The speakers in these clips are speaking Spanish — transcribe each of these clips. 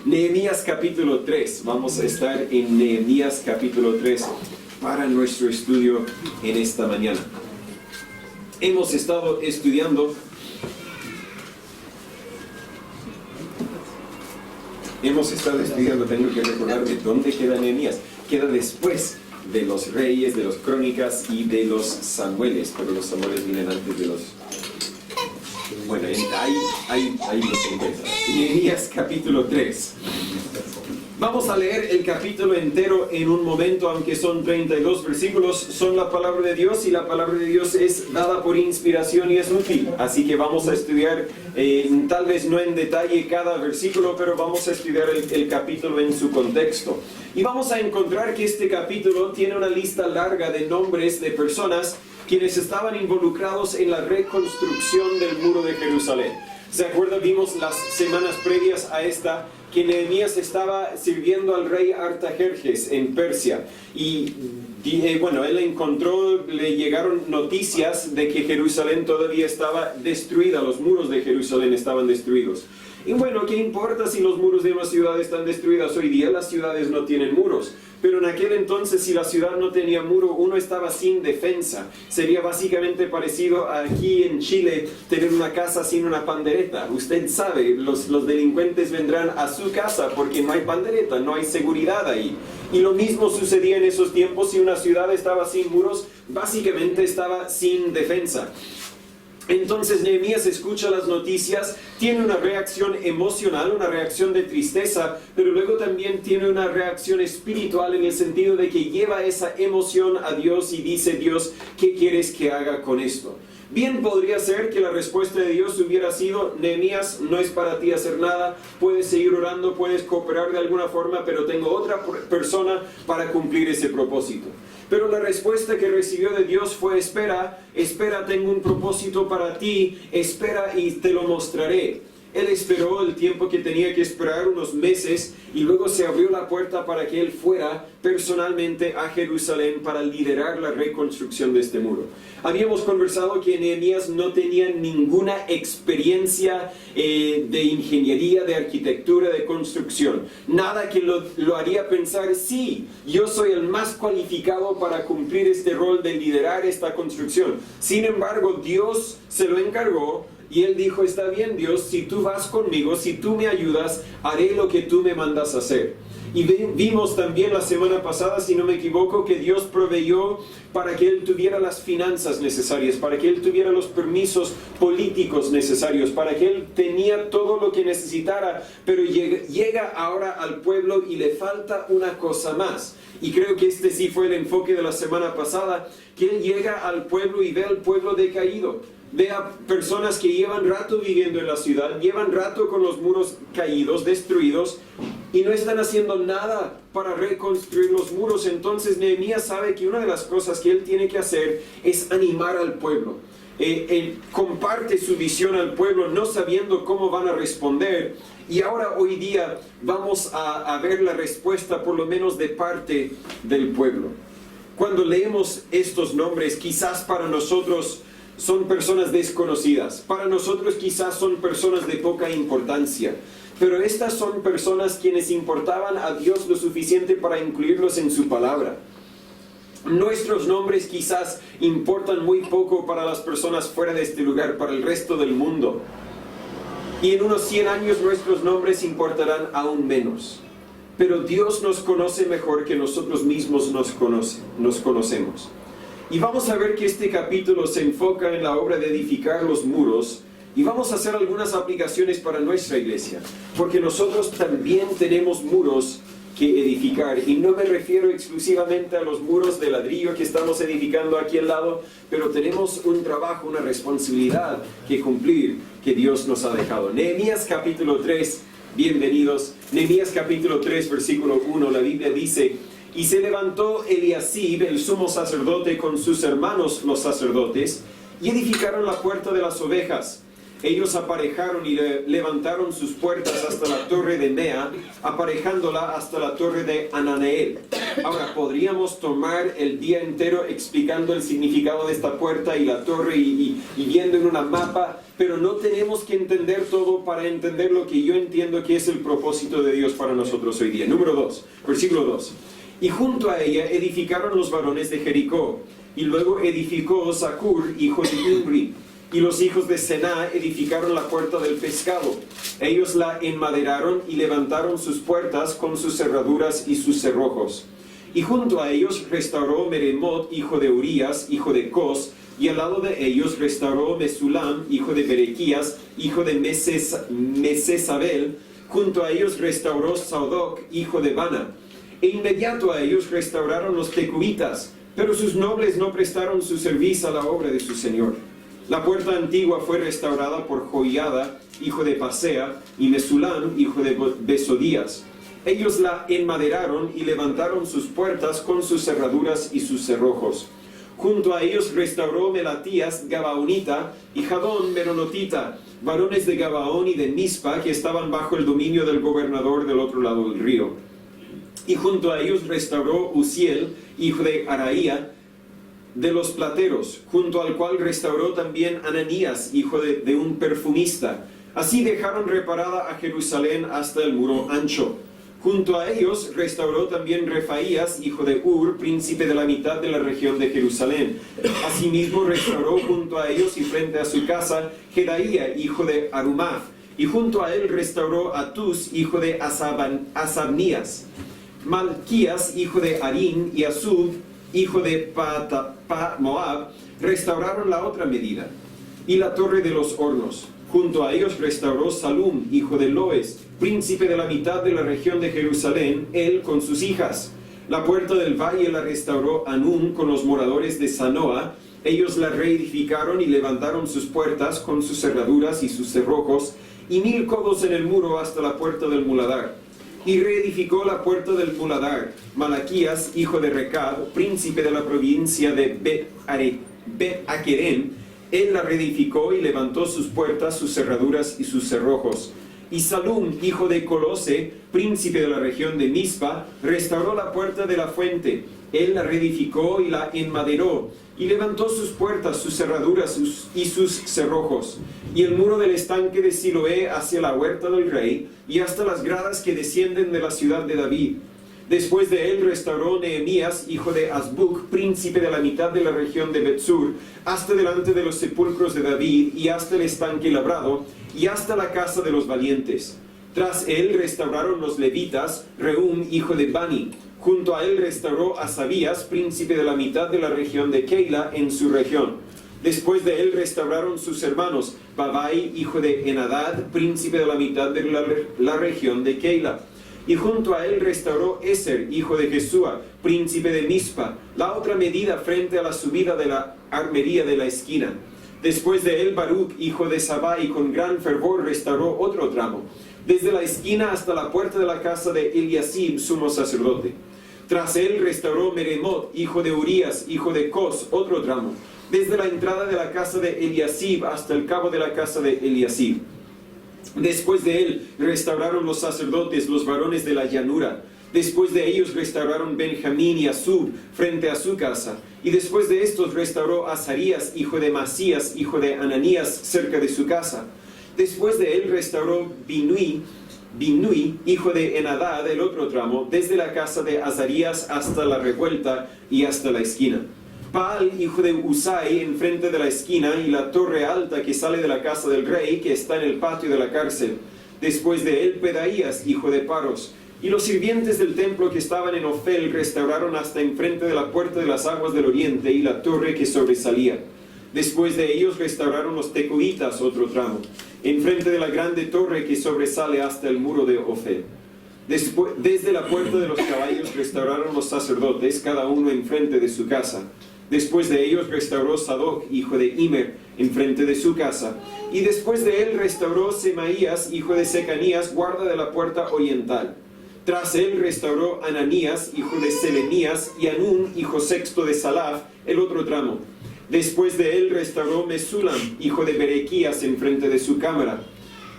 Nehemías capítulo 3. Vamos a estar en Nehemías capítulo 3 para nuestro estudio en esta mañana. Hemos estado estudiando tengo que recordarme dónde queda Nehemías. Queda después de los reyes, de los crónicas y de los Samueles, pero los Samueles vienen antes de los... Bueno, ahí los encuentran. Nehemías capítulo 3. Vamos a leer el capítulo entero en un momento, aunque son 32 versículos, son la palabra de Dios y la palabra de Dios es dada por inspiración y es útil. Así que vamos a estudiar, tal vez no en detalle cada versículo, pero vamos a estudiar el capítulo en su contexto. Y vamos a encontrar que este capítulo tiene una lista larga de nombres de personas quienes estaban involucrados en la reconstrucción del muro de Jerusalén. ¿Se acuerdan? Vimos las semanas previas a esta que Nehemías estaba sirviendo al rey Artajerjes en Persia y él le llegaron noticias de que Jerusalén todavía estaba destruida, los muros de Jerusalén estaban destruidos. Y bueno, ¿qué importa si los muros de una ciudad están destruidas? Hoy día las ciudades no tienen muros. Pero en aquel entonces, si la ciudad no tenía muro, uno estaba sin defensa. Sería básicamente parecido a aquí en Chile, tener una casa sin una pandereta. Usted sabe, los delincuentes vendrán a su casa porque no hay pandereta, no hay seguridad ahí. Y lo mismo sucedía en esos tiempos. Si una ciudad estaba sin muros, básicamente estaba sin defensa. Entonces Nehemías escucha las noticias, tiene una reacción emocional, una reacción de tristeza, pero luego también tiene una reacción espiritual en el sentido de que lleva esa emoción a Dios y dice: Dios, ¿qué quieres que haga con esto? Bien podría ser que la respuesta de Dios hubiera sido: Nehemías, no es para ti hacer nada, puedes seguir orando, puedes cooperar de alguna forma, pero tengo otra persona para cumplir ese propósito. Pero la respuesta que recibió de Dios fue: espera, tengo un propósito para ti, espera y te lo mostraré. Él esperó el tiempo que tenía que esperar, unos meses, y luego se abrió la puerta para que él fuera personalmente a Jerusalén para liderar la reconstrucción de este muro. Habíamos conversado que Nehemías no tenía ninguna experiencia de ingeniería, de arquitectura, de construcción. Nada que lo haría pensar: sí, yo soy el más cualificado para cumplir este rol de liderar esta construcción. Sin embargo, Dios se lo encargó. Y él dijo: está bien, Dios, si tú vas conmigo, si tú me ayudas, haré lo que tú me mandas hacer. Y vimos también la semana pasada, si no me equivoco, que Dios proveyó para que él tuviera las finanzas necesarias, para que él tuviera los permisos políticos necesarios, para que él tenía todo lo que necesitara, pero llega ahora al pueblo y le falta una cosa más. Y creo que este sí fue el enfoque de la semana pasada, que él llega al pueblo y ve al pueblo decaído. Ve a personas que llevan rato viviendo en la ciudad, llevan rato con los muros caídos, destruidos, y no están haciendo nada para reconstruir los muros. Entonces Nehemías sabe que una de las cosas que él tiene que hacer es animar al pueblo. Él comparte su visión al pueblo, no sabiendo cómo van a responder. Y ahora, hoy día, vamos a ver la respuesta, por lo menos de parte del pueblo. Cuando leemos estos nombres, quizás para nosotros son personas desconocidas. Para nosotros quizás son personas de poca importancia. Pero estas son personas quienes importaban a Dios lo suficiente para incluirlos en su palabra. Nuestros nombres quizás importan muy poco para las personas fuera de este lugar, para el resto del mundo. Y en unos 100 años nuestros nombres importarán aún menos. Pero Dios nos conoce mejor que nosotros mismos nos conocemos. Y vamos a ver que este capítulo se enfoca en la obra de edificar los muros, y vamos a hacer algunas aplicaciones para nuestra iglesia, porque nosotros también tenemos muros que edificar, y no me refiero exclusivamente a los muros de ladrillo que estamos edificando aquí al lado, pero tenemos un trabajo, una responsabilidad que cumplir que Dios nos ha dejado. Nehemías capítulo 3, bienvenidos. Nehemías capítulo 3, versículo 1, la Biblia dice: y se levantó Eliasib, el sumo sacerdote, con sus hermanos los sacerdotes, y edificaron la puerta de las ovejas. Ellos aparejaron y levantaron sus puertas hasta la torre de Mea, aparejándola hasta la torre de Ananeel. Ahora, podríamos tomar el día entero explicando el significado de esta puerta y la torre y viendo en una mapa, pero no tenemos que entender todo para entender lo que yo entiendo que es el propósito de Dios para nosotros hoy día. Número 2, versículo 2. Y junto a ella edificaron los varones de Jericó, y luego edificó Zacur, hijo de Imri. Y los hijos de Sená edificaron la puerta del pescado. Ellos la enmaderaron y levantaron sus puertas con sus cerraduras y sus cerrojos. Y junto a ellos restauró Meremot, hijo de Urías, hijo de Cos, y al lado de ellos restauró Mesulam, hijo de Berequías, hijo de Mesesabel. Junto a ellos restauró Saudoc, hijo de Bana. E inmediato a ellos restauraron los tecuitas, pero sus nobles no prestaron su servicio a la obra de su señor. La puerta antigua fue restaurada por Joiada, hijo de Pasea, y Mesulam, hijo de Besodías. Ellos la enmaderaron y levantaron sus puertas con sus cerraduras y sus cerrojos. Junto a ellos restauró Melatías, Gabaonita, y Jadón, Meronotita, varones de Gabaón y de Mispa, que estaban bajo el dominio del gobernador del otro lado del río. Y junto a ellos restauró Uziel, hijo de Araía, de los plateros, junto al cual restauró también Ananías, hijo de un perfumista. Así dejaron reparada a Jerusalén hasta el muro ancho. Junto a ellos restauró también Refaías, hijo de Ur, príncipe de la mitad de la región de Jerusalén. Asimismo restauró junto a ellos y frente a su casa Jedaía, hijo de Arumaf. Y junto a él restauró a Tus, hijo de Asabnías. Malquías, hijo de Arín, y Asub, hijo de Moab, restauraron la otra medida, y la torre de los hornos. Junto a ellos restauró Salum, hijo de Loes, príncipe de la mitad de la región de Jerusalén, él con sus hijas. La puerta del valle la restauró Anún con los moradores de Sanoa. Ellos la reedificaron y levantaron sus puertas con sus cerraduras y sus cerrojos, y 1000 codos en el muro hasta la puerta del muladar. Y reedificó la puerta del muladar Malaquías, hijo de Recab, príncipe de la provincia de Bet-Aquerem. Él la reedificó y levantó sus puertas, sus cerraduras y sus cerrojos. Y Salum, hijo de Colose, príncipe de la región de Mispa, restauró la puerta de la fuente. Él la reedificó y la enmaderó, y levantó sus puertas, sus cerraduras y sus cerrojos. Y el muro del estanque de Siloé hacia la huerta del rey, y hasta las gradas que descienden de la ciudad de David. Después de él restauró Nehemías, hijo de Azbuc, príncipe de la mitad de la región de Betsur, hasta delante de los sepulcros de David, y hasta el estanque labrado, y hasta la casa de los valientes. Tras él restauraron los levitas, Reum, hijo de Bani. Junto a él restauró a Sabías, príncipe de la mitad de la región de Keila, en su región. Después de él restauraron sus hermanos, Babai, hijo de Enadad, príncipe de la mitad de la región de Keila. Y junto a él restauró Eser, hijo de Jesúa, príncipe de Mispa, la otra medida frente a la subida de la armería de la esquina. Después de él Baruch, hijo de Sabai, con gran fervor restauró otro tramo, desde la esquina hasta la puerta de la casa de Eliasib, sumo sacerdote. Tras él restauró Meremot, hijo de Urías, hijo de Cos, otro tramo, desde la entrada de la casa de Eliasib hasta el cabo de la casa de Eliasib. Después de él restauraron los sacerdotes, los varones de la llanura. Después de ellos restauraron Benjamín y Asub frente a su casa. Y después de estos restauró Azarías, hijo de Masías, hijo de Ananías, cerca de su casa. Después de él restauró Binui, hijo de Enadad, el otro tramo, desde la casa de Azarías hasta la revuelta y hasta la esquina. Paal, hijo de Usai, enfrente de la esquina, y la torre alta que sale de la casa del rey, que está en el patio de la cárcel. Después de él Pedaías, hijo de Paros. Y los sirvientes del templo que estaban en Ofel restauraron hasta enfrente de la puerta de las aguas del oriente y la torre que sobresalía. Después de ellos restauraron los tecoitas, otro tramo, enfrente de la grande torre que sobresale hasta el muro de Ofel. Desde la puerta de los caballos restauraron los sacerdotes, cada uno enfrente de su casa. Después de ellos restauró Sadoc, hijo de Imer, enfrente de su casa. Y después de él restauró Semaías, hijo de Secanías, guarda de la puerta oriental. Tras él restauró Ananías, hijo de Selemías, y Anún, hijo sexto de Salaf, el otro tramo. Después de él restauró Mesulam, hijo de Berequías, enfrente de su cámara.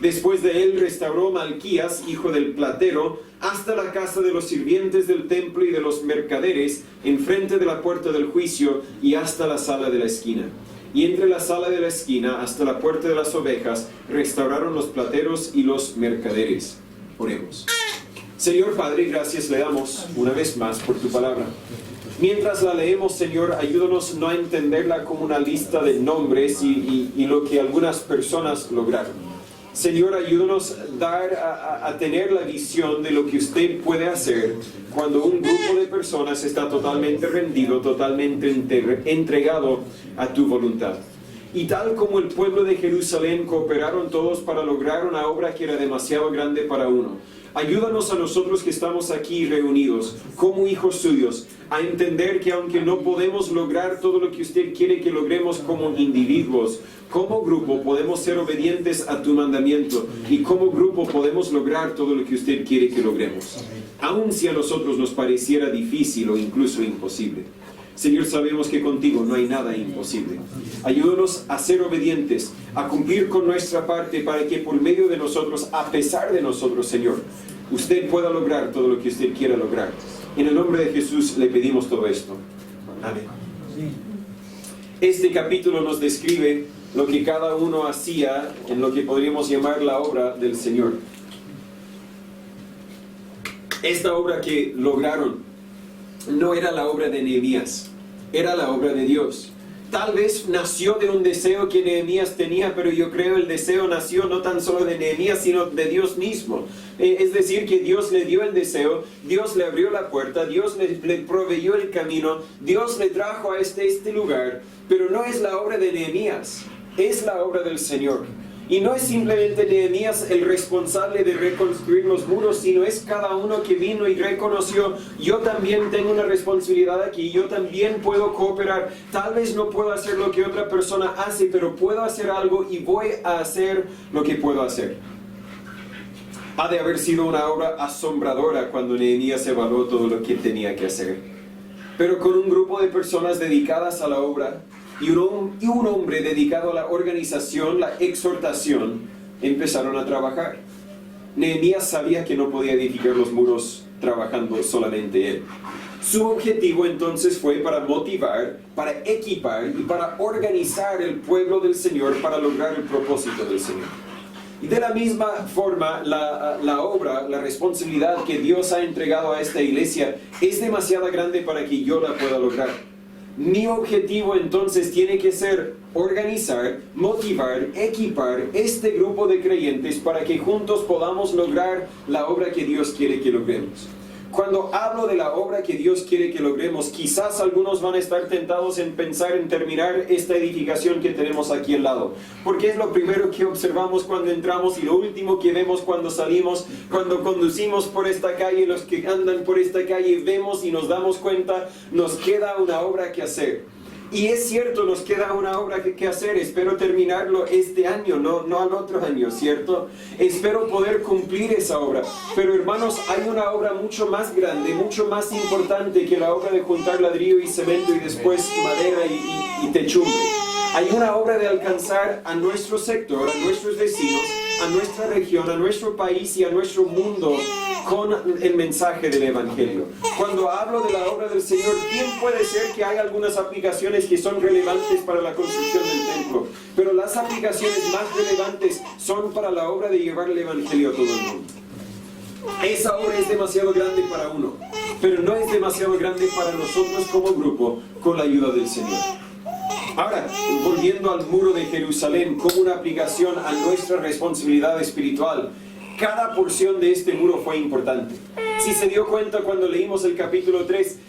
Después de él restauró Malquías, hijo del platero, hasta la casa de los sirvientes del templo y de los mercaderes, enfrente de la puerta del juicio y hasta la sala de la esquina. Y entre la sala de la esquina hasta la puerta de las ovejas, restauraron los plateros y los mercaderes. Oremos. Señor Padre, gracias le damos una vez más por tu palabra. Mientras la leemos, Señor, ayúdanos no a entenderla como una lista de nombres y lo que algunas personas lograron. Señor, ayúdanos a tener la visión de lo que usted puede hacer cuando un grupo de personas está totalmente rendido, totalmente entregado a tu voluntad. Y tal como el pueblo de Jerusalén cooperaron todos para lograr una obra que era demasiado grande para uno, ayúdanos a nosotros que estamos aquí reunidos como hijos suyos a entender que aunque no podemos lograr todo lo que usted quiere que logremos como individuos, como grupo podemos ser obedientes a tu mandamiento y como grupo podemos lograr todo lo que usted quiere que logremos, aun si a nosotros nos pareciera difícil o incluso imposible. Señor, sabemos que contigo no hay nada imposible. Ayúdanos a ser obedientes, a cumplir con nuestra parte para que por medio de nosotros, a pesar de nosotros, Señor, usted pueda lograr todo lo que usted quiera lograr. En el nombre de Jesús le pedimos todo esto. Amén. Este capítulo nos describe lo que cada uno hacía en lo que podríamos llamar la obra del Señor. Esta obra que lograron no era la obra de Nehemías, era la obra de Dios. Tal vez nació de un deseo que Nehemías tenía, pero yo creo el deseo nació no tan solo de Nehemías, sino de Dios mismo. Es decir, que Dios le dio el deseo, Dios le abrió la puerta, Dios le proveyó el camino, Dios le trajo a este lugar, pero no es la obra de Nehemías, es la obra del Señor. Y no es simplemente Nehemías el responsable de reconstruir los muros, sino es cada uno que vino y reconoció, yo también tengo una responsabilidad aquí, yo también puedo cooperar, tal vez no puedo hacer lo que otra persona hace, pero puedo hacer algo y voy a hacer lo que puedo hacer. Ha de haber sido una obra asombradora cuando Nehemías evaluó todo lo que tenía que hacer. Pero con un grupo de personas dedicadas a la obra, y un hombre dedicado a la organización, la exhortación, empezaron a trabajar. Nehemías sabía que no podía edificar los muros trabajando solamente él. Su objetivo entonces fue para motivar, para equipar y para organizar el pueblo del Señor para lograr el propósito del Señor. Y de la misma forma, la obra, la responsabilidad que Dios ha entregado a esta iglesia es demasiado grande para que yo la pueda lograr. Mi objetivo entonces tiene que ser organizar, motivar, equipar este grupo de creyentes para que juntos podamos lograr la obra que Dios quiere que logremos. Cuando hablo de la obra que Dios quiere que logremos, quizás algunos van a estar tentados en pensar en terminar esta edificación que tenemos aquí al lado, porque es lo primero que observamos cuando entramos y lo último que vemos cuando salimos, cuando conducimos por esta calle, los que andan por esta calle vemos y nos damos cuenta, nos queda una obra que hacer. Y es cierto, nos queda una obra que hacer. Espero terminarlo este año, no al otro año, ¿cierto? Espero poder cumplir esa obra. Pero hermanos, hay una obra mucho más grande, mucho más importante que la obra de juntar ladrillo y cemento y después madera y techumbre. Hay una obra de alcanzar a nuestro sector, a nuestros vecinos, a nuestra región, a nuestro país y a nuestro mundo con el mensaje del Evangelio. Cuando hablo de la obra del Señor, bien puede ser que hay algunas aplicaciones que son relevantes para la construcción del templo, pero las aplicaciones más relevantes son para la obra de llevar el Evangelio a todo el mundo. Esa obra es demasiado grande para uno, pero no es demasiado grande para nosotros como grupo con la ayuda del Señor. Ahora, volviendo al muro de Jerusalén como una aplicación a nuestra responsabilidad espiritual, cada porción de este muro fue importante. Si se dio cuenta cuando leímos el capítulo 3,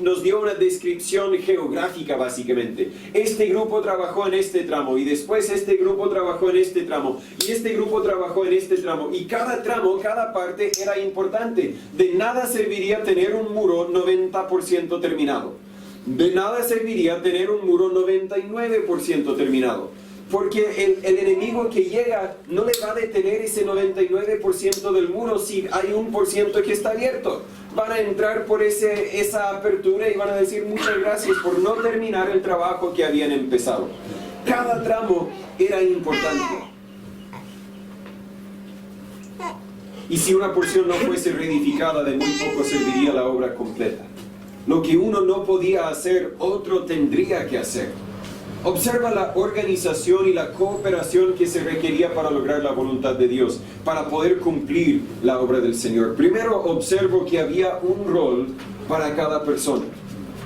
nos dio una descripción geográfica básicamente. Este grupo trabajó en este tramo y después este grupo trabajó en este tramo y este grupo trabajó en este tramo y cada tramo, cada parte era importante. De nada serviría tener un muro 90% terminado. De nada serviría tener un muro 99% terminado. Porque el enemigo que llega no le va a detener ese 99% del muro si hay 1% que está abierto. Van a entrar por esa apertura y van a decir muchas gracias por no terminar el trabajo que habían empezado. Cada tramo era importante. Y si una porción no fuese reedificada, de muy poco serviría la obra completa. Lo que uno no podía hacer, otro tendría que hacer. Observa la organización y la cooperación que se requería para lograr la voluntad de Dios, para poder cumplir la obra del Señor. Primero observo que había un rol para cada persona.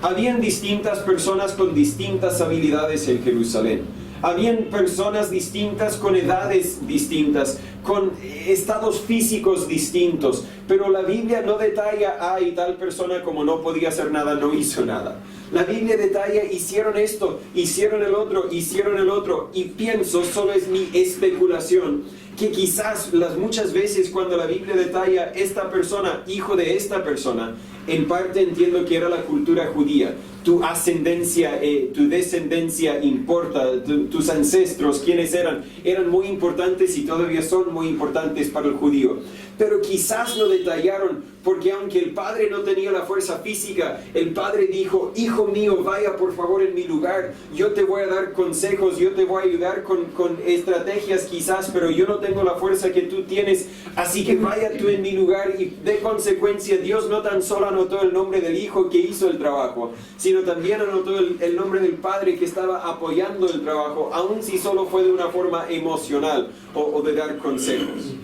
Habían distintas personas con distintas habilidades en Jerusalén. Habían personas distintas con edades distintas, con estados físicos distintos, pero la Biblia no detalla, y tal persona como no podía hacer nada, no hizo nada. La Biblia detalla, hicieron esto, hicieron el otro, y pienso, solo es mi especulación, que quizás muchas veces cuando la Biblia detalla esta persona, hijo de esta persona, en parte entiendo que era la cultura judía. Tu ascendencia, tu descendencia importa, tus ancestros, ¿quiénes eran? Eran muy importantes y todavía son muy importantes para el judío. Pero quizás lo detallaron porque aunque el padre no tenía la fuerza física, el padre dijo, hijo mío, vaya por favor en mi lugar, yo te voy a dar consejos, yo te voy a ayudar con estrategias quizás, pero yo no tengo la fuerza que tú tienes, así que vaya tú en mi lugar. Y de consecuencia Dios no tan solo anotó el nombre del hijo que hizo el trabajo, sino también anotó el nombre del padre que estaba apoyando el trabajo, aun si solo fue de una forma emocional o de dar consejos.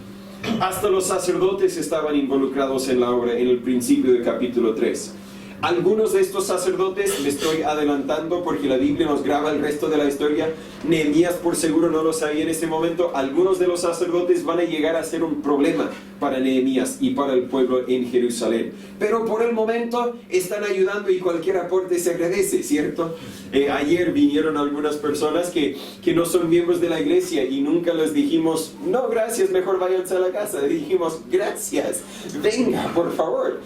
Hasta los sacerdotes estaban involucrados en la obra en el principio del capítulo 3. Algunos de estos sacerdotes, me estoy adelantando porque la Biblia nos graba el resto de la historia, Nehemías por seguro no lo sabía en ese momento, algunos de los sacerdotes van a llegar a ser un problema para Nehemías y para el pueblo en Jerusalén. Pero por el momento están ayudando y cualquier aporte se agradece, ¿cierto? Ayer vinieron algunas personas que no son miembros de la iglesia y nunca les dijimos, no, gracias, mejor váyanse a la casa. Dijimos, gracias, venga, por favor.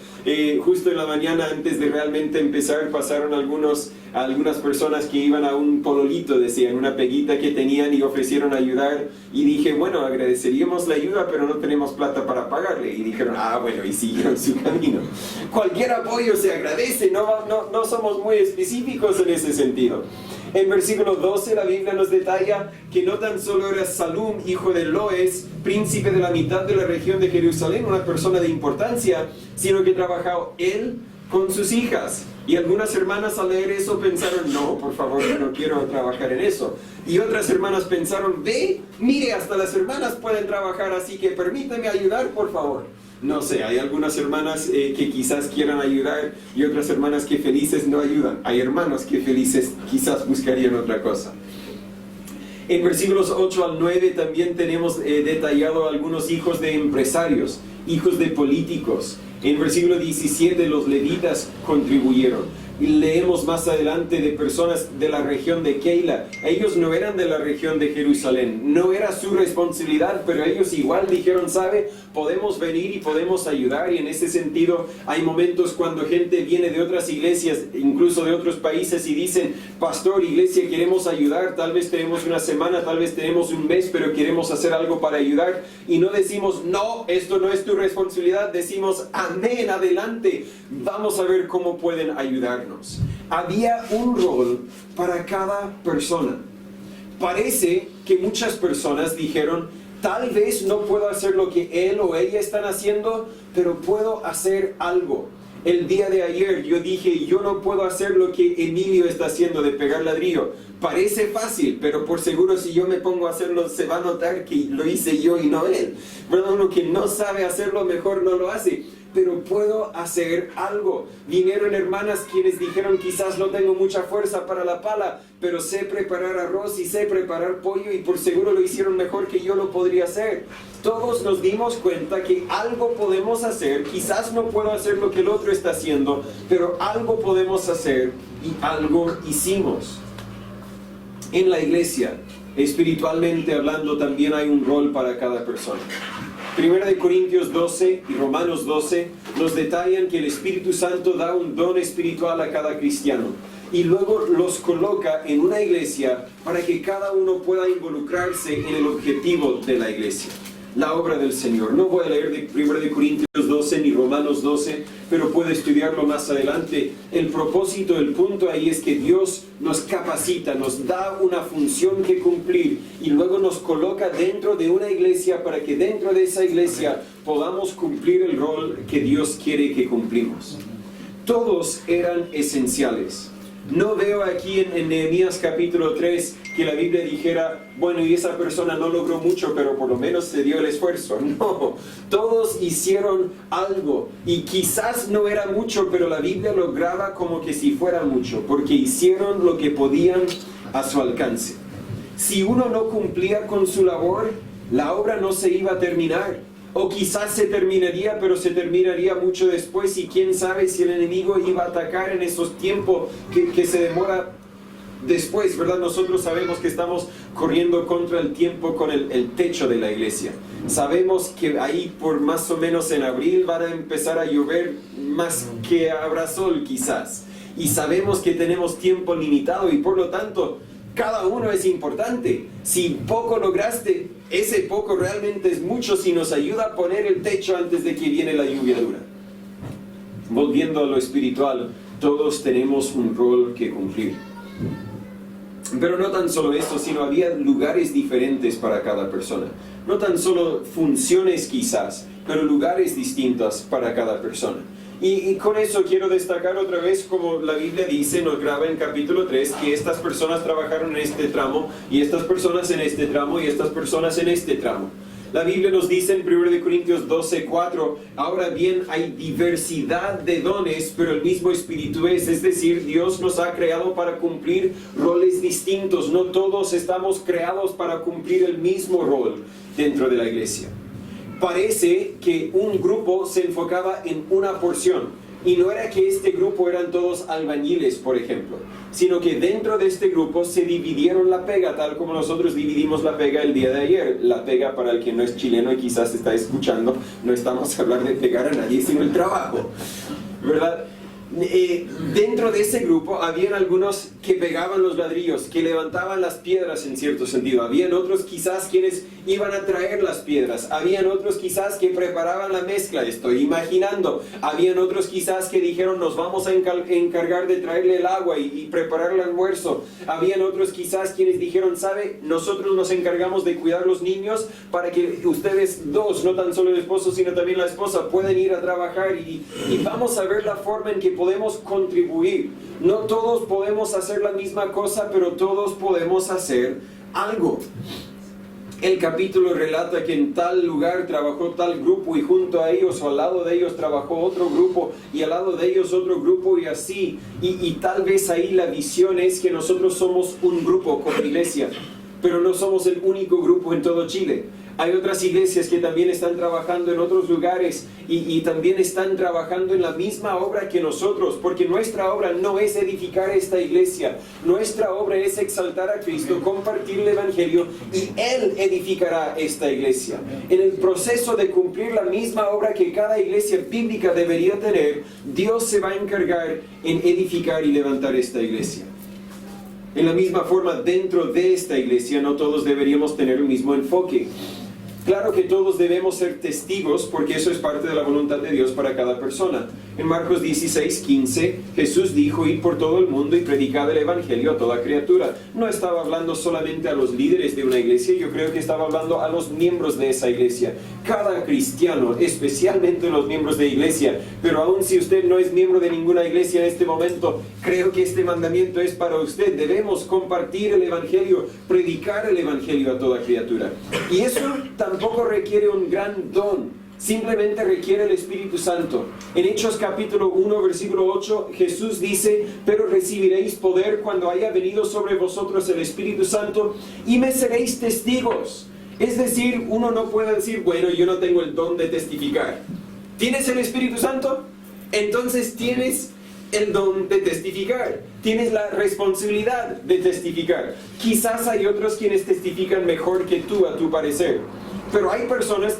Justo en la mañana, antes de realmente empezar, pasaron algunas personas que iban a un pololito, decían, una peguita que tenían y ofrecieron ayudar. Y dije, bueno, agradeceríamos la ayuda, pero no tenemos plata para pagarle. Y dijeron, bueno, y siguieron su camino. Cualquier apoyo se agradece, no somos muy específicos en ese sentido. En versículo 12 la Biblia nos detalla que no tan solo era Salum, hijo de Loes, príncipe de la mitad de la región de Jerusalén, una persona de importancia, sino que trabajaba él con sus hijas. Y algunas hermanas al leer eso pensaron, no, por favor, yo no quiero trabajar en eso. Y otras hermanas pensaron, mire, hasta las hermanas pueden trabajar, así que permítame ayudar, por favor. No sé, hay algunas hermanas que quizás quieran ayudar y otras hermanas que felices no ayudan. Hay hermanos que felices quizás buscarían otra cosa. En versículos 8 al 9 también tenemos detallado algunos hijos de empresarios, hijos de políticos. En versículo 17 los levitas contribuyeron. Y leemos más adelante de personas de la región de Keila. Ellos no eran de la región de Jerusalén, no era su responsabilidad, pero ellos igual dijeron, ¿sabe? Podemos venir y podemos ayudar. Y en ese sentido hay momentos cuando gente viene de otras iglesias, incluso de otros países, y dicen, pastor, iglesia, queremos ayudar, tal vez tenemos una semana, tal vez tenemos un mes, pero queremos hacer algo para ayudar. Y no decimos, no, esto no es tu responsabilidad, decimos, amén, adelante, vamos a ver cómo pueden ayudarnos. Había un rol para cada persona. Parece que muchas personas dijeron, tal vez no puedo hacer lo que él o ella están haciendo, pero puedo hacer algo. El día de ayer yo dije, yo no puedo hacer lo que Emilio está haciendo de pegar ladrillo. Parece fácil, pero por seguro si yo me pongo a hacerlo se va a notar que lo hice yo y no él. ¿Verdad? Uno que no sabe hacerlo mejor no lo hace. Pero puedo hacer algo. Vinieron hermanas quienes dijeron, quizás no tengo mucha fuerza para la pala, pero sé preparar arroz y sé preparar pollo y por seguro lo hicieron mejor que yo lo podría hacer. Todos nos dimos cuenta que algo podemos hacer, quizás no puedo hacer lo que el otro está haciendo, pero algo podemos hacer y algo hicimos. En la iglesia, espiritualmente hablando, también hay un rol para cada persona. Primera de Corintios 12 y Romanos 12 nos detallan que el Espíritu Santo da un don espiritual a cada cristiano. y luego los coloca en una iglesia para que cada uno pueda involucrarse en el objetivo de la iglesia, la obra del Señor. No voy a leer de 1 de Corintios 12 ni Romanos 12, pero puede estudiarlo más adelante. El propósito, el punto ahí es que Dios nos capacita, nos da una función que cumplir y luego nos coloca dentro de una iglesia para que dentro de esa iglesia podamos cumplir el rol que Dios quiere que cumplimos. Todos eran esenciales. No veo aquí en Nehemías capítulo 3 que la Biblia dijera, bueno, y esa persona no logró mucho, pero por lo menos se dio el esfuerzo. No, todos hicieron algo y quizás no era mucho, pero la Biblia lo graba como que si fuera mucho, porque hicieron lo que podían a su alcance. Si uno no cumplía con su labor, la obra no se iba a terminar. O quizás se terminaría, pero se terminaría mucho después, y quién sabe si el enemigo iba a atacar en esos tiempos que se demora después, ¿verdad? Nosotros sabemos que estamos corriendo contra el tiempo con el techo de la iglesia. Sabemos que ahí por más o menos en abril van a empezar a llover más que habrá sol quizás. Y sabemos que tenemos tiempo limitado y por lo tanto cada uno es importante. Si poco lograste, ese poco realmente es mucho si nos ayuda a poner el techo antes de que viene la lluvia dura. Volviendo a lo espiritual, todos tenemos un rol que cumplir. Pero no tan solo eso, sino había lugares diferentes para cada persona. No tan solo funciones quizás, pero lugares distintos para cada persona. Y con eso quiero destacar otra vez, como la Biblia dice, nos graba en capítulo 3, que estas personas trabajaron en este tramo, y estas personas en este tramo, y estas personas en este tramo. La Biblia nos dice en 1 Corintios 12:4, ahora bien hay diversidad de dones, pero el mismo Espíritu es decir, Dios nos ha creado para cumplir roles distintos. No todos estamos creados para cumplir el mismo rol dentro de la iglesia. Parece que un grupo se enfocaba en una porción, y no era que este grupo eran todos albañiles, por ejemplo, sino que dentro de este grupo se dividieron la pega, tal como nosotros dividimos la pega el día de ayer. La pega, para el que no es chileno y quizás está escuchando, no estamos a hablar de pegar a nadie, sino el trabajo, ¿verdad? Dentro de ese grupo habían algunos que pegaban los ladrillos, que levantaban las piedras en cierto sentido. Habían otros quizás quienes iban a traer las piedras. Habían otros quizás que preparaban la mezcla, estoy imaginando. Habían otros quizás que dijeron, nos vamos a encargar de traerle el agua y preparar el almuerzo. Habían otros quizás quienes dijeron, ¿sabe? Nosotros nos encargamos de cuidar los niños para que ustedes dos, no tan solo el esposo sino también la esposa, pueden ir a trabajar y vamos a ver la forma en que podemos contribuir. No todos podemos hacer la misma cosa, pero todos podemos hacer algo. El capítulo relata que en tal lugar trabajó tal grupo, y junto a ellos o al lado de ellos trabajó otro grupo, y al lado de ellos otro grupo, y así. Y tal vez ahí la visión es que nosotros somos un grupo como iglesia, pero no somos el único grupo en todo Chile. Hay otras iglesias que también están trabajando en otros lugares y también están trabajando en la misma obra que nosotros, porque nuestra obra no es edificar esta iglesia, nuestra obra es exaltar a Cristo, compartir el Evangelio, y Él edificará esta iglesia. En el proceso de cumplir la misma obra que cada iglesia bíblica debería tener, Dios se va a encargar en edificar y levantar esta iglesia. En la misma forma, dentro de esta iglesia no todos deberíamos tener el mismo enfoque. Claro que todos debemos ser testigos, porque eso es parte de la voluntad de Dios para cada persona. En Marcos 16:15, Jesús dijo, id por todo el mundo y predicad el Evangelio a toda criatura. No estaba hablando solamente a los líderes de una iglesia, yo creo que estaba hablando a los miembros de esa iglesia. Cada cristiano, especialmente los miembros de iglesia, pero aun si usted no es miembro de ninguna iglesia en este momento, creo que este mandamiento es para usted. Debemos compartir el Evangelio, predicar el Evangelio a toda criatura. Y eso tampoco requiere un gran don, simplemente requiere el Espíritu Santo. En Hechos capítulo 1 versículo 8, Jesús dice, pero recibiréis poder cuando haya venido sobre vosotros el Espíritu Santo, y me seréis testigos. Es decir, uno no puede decir, bueno, yo no tengo el don de testificar. ¿Tienes el Espíritu Santo? Entonces tienes el don de testificar, tienes la responsabilidad de testificar. Quizás hay otros quienes testifican mejor que tú, a tu parecer. Pero hay personas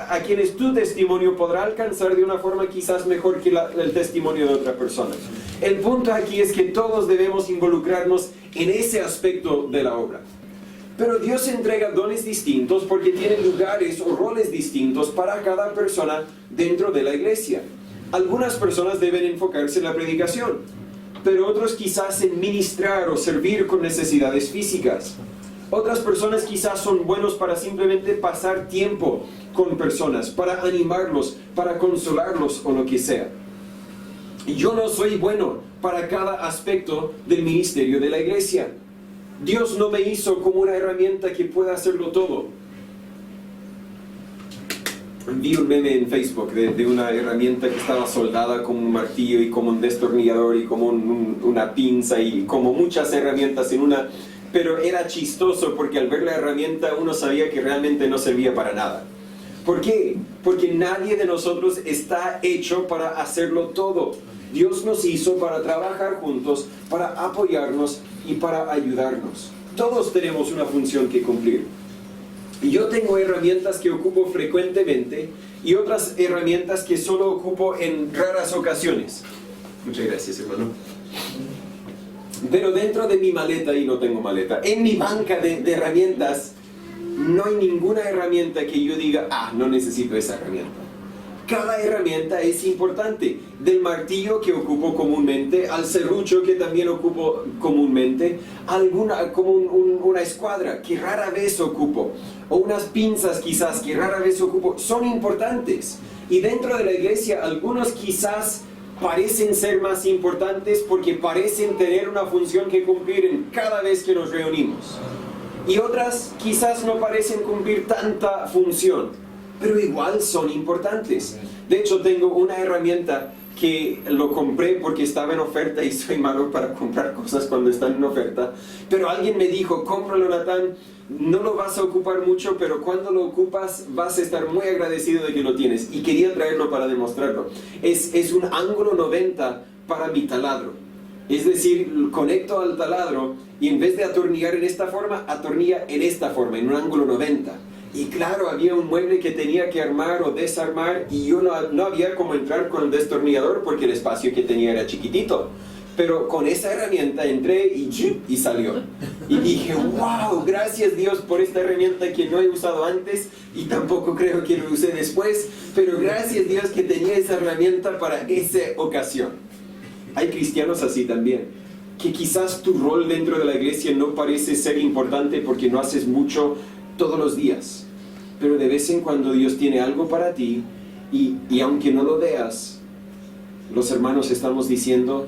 a quienes tu testimonio podrá alcanzar de una forma quizás mejor que el testimonio de otra persona. El punto aquí es que todos debemos involucrarnos en ese aspecto de la obra. Pero Dios entrega dones distintos porque tiene lugares o roles distintos para cada persona dentro de la iglesia. Algunas personas deben enfocarse en la predicación, pero otros quizás en ministrar o servir con necesidades físicas. Otras personas quizás son buenos para simplemente pasar tiempo con personas, para animarlos, para consolarlos o lo que sea. Yo no soy bueno para cada aspecto del ministerio de la iglesia. Dios no me hizo como una herramienta que pueda hacerlo todo. Vi un meme en Facebook de una herramienta que estaba soldada como un martillo y como un destornillador y como una pinza y como muchas herramientas en una... Pero era chistoso porque al ver la herramienta uno sabía que realmente no servía para nada. ¿Por qué? Porque nadie de nosotros está hecho para hacerlo todo. Dios nos hizo para trabajar juntos, para apoyarnos y para ayudarnos. Todos tenemos una función que cumplir. Yo tengo herramientas que ocupo frecuentemente y otras herramientas que solo ocupo en raras ocasiones. Muchas gracias, hermano. Pero dentro de mi maleta, y no tengo maleta, en mi banca de herramientas, no hay ninguna herramienta que yo diga, no necesito esa herramienta. Cada herramienta es importante, del martillo que ocupo comúnmente, al serrucho que también ocupo comúnmente, como una escuadra que rara vez ocupo, o unas pinzas quizás que rara vez ocupo, son importantes. Y dentro de la iglesia, algunos quizás parecen ser más importantes porque parecen tener una función que cumplir en cada vez que nos reunimos. Y otras quizás no parecen cumplir tanta función, pero igual son importantes. De hecho, tengo una herramienta que lo compré porque estaba en oferta y soy malo para comprar cosas cuando están en oferta. Pero alguien me dijo, cómpralo, Natán, no lo vas a ocupar mucho, pero cuando lo ocupas vas a estar muy agradecido de que lo tienes. Y quería traerlo para demostrarlo. Es un ángulo 90 para mi taladro. Es decir, conecto al taladro y en vez de atornillar en esta forma, atornilla en esta forma, en un ángulo 90. Y claro, había un mueble que tenía que armar o desarmar y yo no había como entrar con el destornillador porque el espacio que tenía era chiquitito. Pero con esa herramienta entré y salió. Y dije, wow, gracias Dios por esta herramienta que no he usado antes y tampoco creo que lo usé después, pero gracias Dios que tenía esa herramienta para esa ocasión. Hay cristianos así también, que quizás tu rol dentro de la iglesia no parece ser importante porque no haces mucho todos los días, pero de vez en cuando Dios tiene algo para ti y aunque no lo veas, los hermanos estamos diciendo,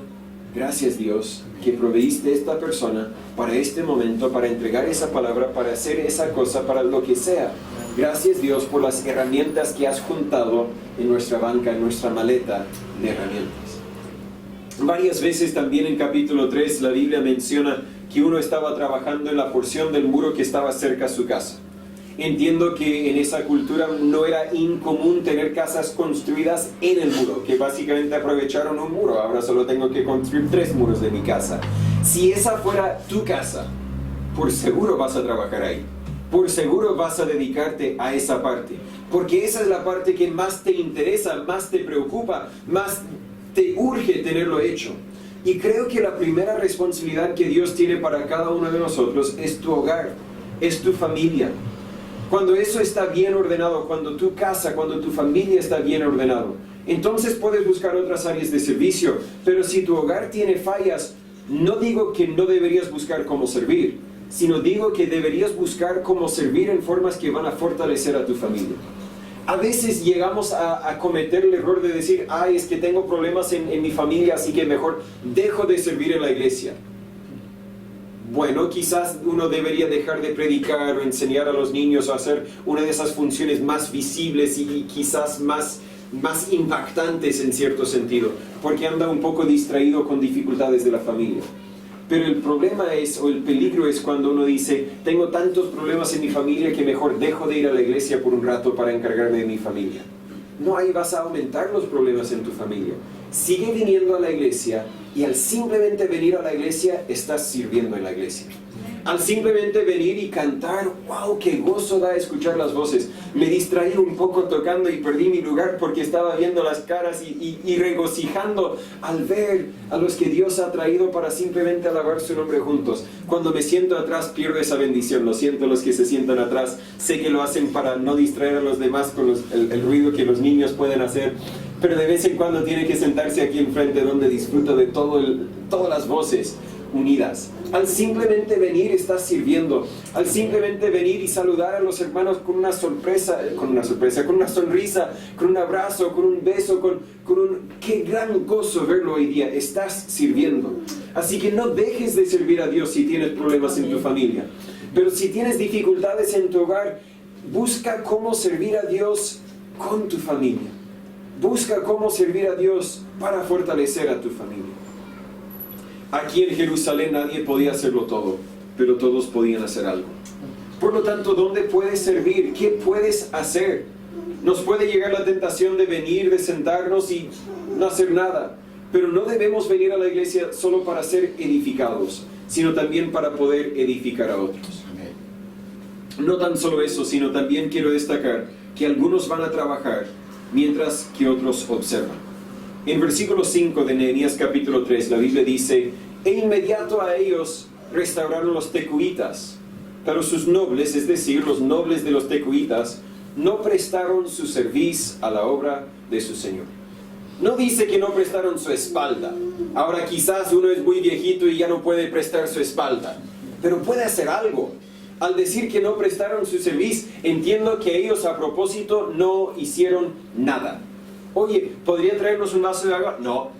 gracias Dios que proveíste esta persona para este momento, para entregar esa palabra, para hacer esa cosa, para lo que sea. Gracias Dios por las herramientas que has juntado en nuestra banca, en nuestra maleta de herramientas. Varias veces también en capítulo 3 la Biblia menciona que uno estaba trabajando en la porción del muro que estaba cerca a su casa. Entiendo que en esa cultura no era incomún tener casas construidas en el muro, que básicamente aprovecharon un muro. Ahora solo tengo que construir 3 muros de mi casa. Si esa fuera tu casa, por seguro vas a trabajar ahí. Por seguro vas a dedicarte a esa parte. Porque esa es la parte que más te interesa, más te preocupa, más te urge tenerlo hecho. Y creo que la primera responsabilidad que Dios tiene para cada uno de nosotros es tu hogar, es tu familia. Cuando eso está bien ordenado, cuando tu casa, cuando tu familia está bien ordenado, entonces puedes buscar otras áreas de servicio. Pero si tu hogar tiene fallas, no digo que no deberías buscar cómo servir, sino digo que deberías buscar cómo servir en formas que van a fortalecer a tu familia. A veces llegamos a cometer el error de decir, es que tengo problemas en mi familia, así que mejor dejo de servir en la iglesia. Bueno, quizás uno debería dejar de predicar o enseñar a los niños a hacer una de esas funciones más visibles y quizás más impactantes en cierto sentido, porque anda un poco distraído con dificultades de la familia. Pero el problema es, o el peligro es cuando uno dice, tengo tantos problemas en mi familia que mejor dejo de ir a la iglesia por un rato para encargarme de mi familia. No, ahí vas a aumentar los problemas en tu familia. Sigue viniendo a la iglesia y al simplemente venir a la iglesia estás sirviendo en la iglesia. Al simplemente venir y cantar, wow, qué gozo da escuchar las voces. Me distraí un poco tocando y perdí mi lugar porque estaba viendo las caras y regocijando al ver a los que Dios ha traído para simplemente alabar su nombre juntos. Cuando me siento atrás pierdo esa bendición, lo siento los que se sientan atrás, sé que lo hacen para no distraer a los demás con el ruido que los niños pueden hacer, pero de vez en cuando tiene que sentarse aquí enfrente donde disfruto de todas las voces unidas. Al simplemente venir estás sirviendo. Al simplemente venir y saludar a los hermanos con una sonrisa, con un abrazo, con un beso, qué gran gozo verlo hoy día. Estás sirviendo. Así que no dejes de servir a Dios si tienes problemas en tu familia. Pero si tienes dificultades en tu hogar, busca cómo servir a Dios con tu familia. Busca cómo servir a Dios para fortalecer a tu familia. Aquí en Jerusalén nadie podía hacerlo todo, pero todos podían hacer algo. Por lo tanto, ¿dónde puedes servir? ¿Qué puedes hacer? Nos puede llegar la tentación de venir, de sentarnos y no hacer nada. Pero no debemos venir a la iglesia solo para ser edificados, sino también para poder edificar a otros. No tan solo eso, sino también quiero destacar que algunos van a trabajar mientras que otros observan. En versículo 5 de Nehemías capítulo 3, la Biblia dice: e inmediato a ellos restauraron los tecoitas, pero sus nobles, es decir, los nobles de los tecoitas, no prestaron su servicio a la obra de su Señor. No dice que no prestaron su espalda. Ahora quizás uno es muy viejito y ya no puede prestar su espalda, pero puede hacer algo. Al decir que no prestaron su servicio, entiendo que ellos a propósito no hicieron nada. Oye, ¿podría traernos un vaso de agua? No.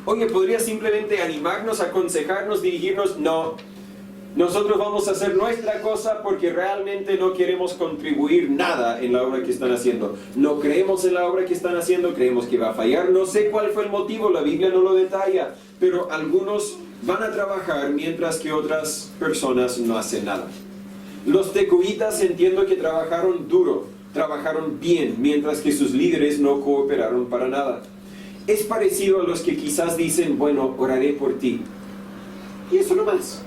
Oye, ¿podría simplemente animarnos, aconsejarnos, dirigirnos? No. Nosotros vamos a hacer nuestra cosa porque realmente no queremos contribuir nada en la obra que están haciendo. No creemos en la obra que están haciendo, creemos que va a fallar. No sé cuál fue el motivo, la Biblia no lo detalla, pero algunos van a trabajar mientras que otras personas no hacen nada. Los tecoitas entiendo que trabajaron duro, trabajaron bien, mientras que sus líderes no cooperaron para nada. Es parecido a los que quizás dicen, bueno, oraré por ti. Y eso no más.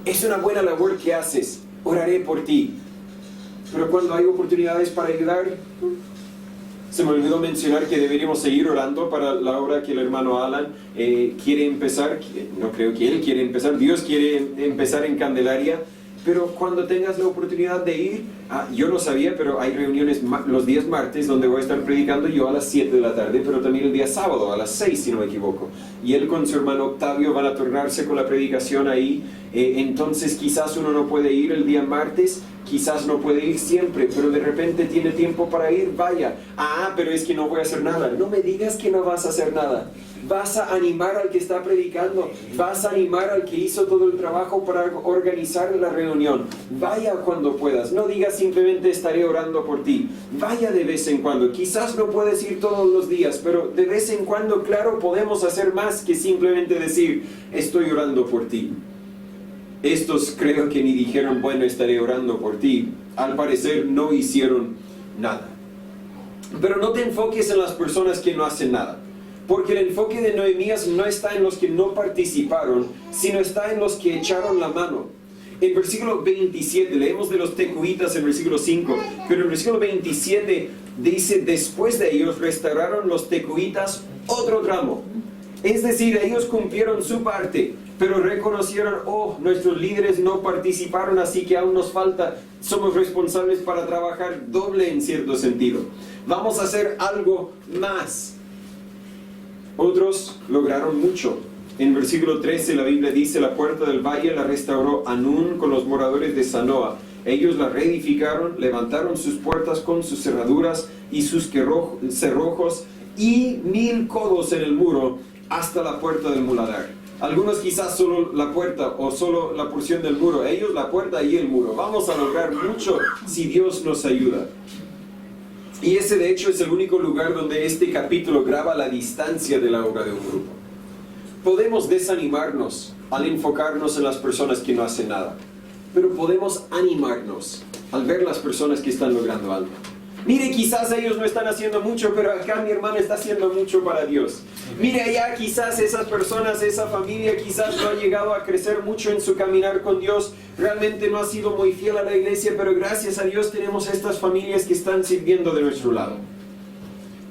Es una buena labor que haces, oraré por ti. Pero cuando hay oportunidades para ayudar, se me olvidó mencionar que deberíamos seguir orando para la obra que el hermano Alan quiere empezar. No creo que él quiere empezar, Dios quiere empezar en Candelaria. Pero cuando tengas la oportunidad de ir, yo no sabía, pero hay reuniones los días martes donde voy a estar predicando yo a las 7 de la tarde, pero también el día sábado a las 6, si no me equivoco. Y él con su hermano Octavio van a turnarse con la predicación ahí. Entonces quizás uno no puede ir el día martes, quizás no puede ir siempre, pero de repente tiene tiempo para ir, vaya. Pero es que no voy a hacer nada. No me digas que no vas a hacer nada. Vas a animar al que está predicando, vas a animar al que hizo todo el trabajo para organizar la reunión. Vaya cuando puedas, no digas simplemente estaré orando por ti. Vaya de vez en cuando, quizás no puedes ir todos los días, pero de vez en cuando, claro, podemos hacer más que simplemente decir estoy orando por ti. Estos creo que ni dijeron bueno, estaré orando por ti. Al parecer no hicieron nada. Pero no te enfoques en las personas que no hacen nada. Porque el enfoque de Nehemías no está en los que no participaron, sino está en los que echaron la mano. En versículo 27, leemos de los tecoitas en versículo 5, pero en versículo 27 dice, después de ellos restauraron los tecoitas otro tramo. Es decir, ellos cumplieron su parte, pero reconocieron, nuestros líderes no participaron, así que aún nos falta, somos responsables para trabajar doble en cierto sentido. Vamos a hacer algo más. Otros lograron mucho. En versículo 13 la Biblia dice, la puerta del valle la restauró Anún con los moradores de Zanoa. Ellos la reedificaron, levantaron sus puertas con sus cerraduras y sus cerrojos y 1000 codos en el muro hasta la puerta del muladar. Algunos quizás solo la puerta o solo la porción del muro. Ellos la puerta y el muro. Vamos a lograr mucho si Dios nos ayuda. Y ese de hecho es el único lugar donde este capítulo graba la distancia de la obra de un grupo. Podemos desanimarnos al enfocarnos en las personas que no hacen nada, pero podemos animarnos al ver las personas que están logrando algo. Mire, quizás ellos no están haciendo mucho, pero acá mi hermano está haciendo mucho para Dios. Mire, allá quizás esas personas, esa familia quizás no ha llegado a crecer mucho en su caminar con Dios. Realmente no ha sido muy fiel a la iglesia, pero gracias a Dios tenemos estas familias que están sirviendo de nuestro lado.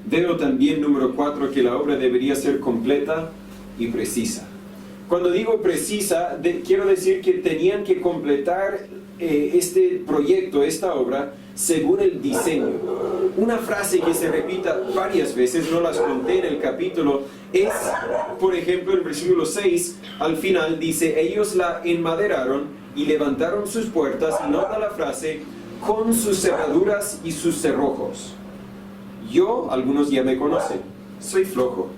Veo también, número 4, que la obra debería ser completa y precisa. Cuando digo precisa, quiero decir que tenían que completar este proyecto, esta obra, según el diseño. Una frase que se repita varias veces, no las conté en el capítulo, es, por ejemplo, el versículo 6, al final dice, ellos la enmaderaron y levantaron sus puertas, y nota la frase, con sus cerraduras y sus cerrojos. Yo, algunos ya me conocen, soy flojo.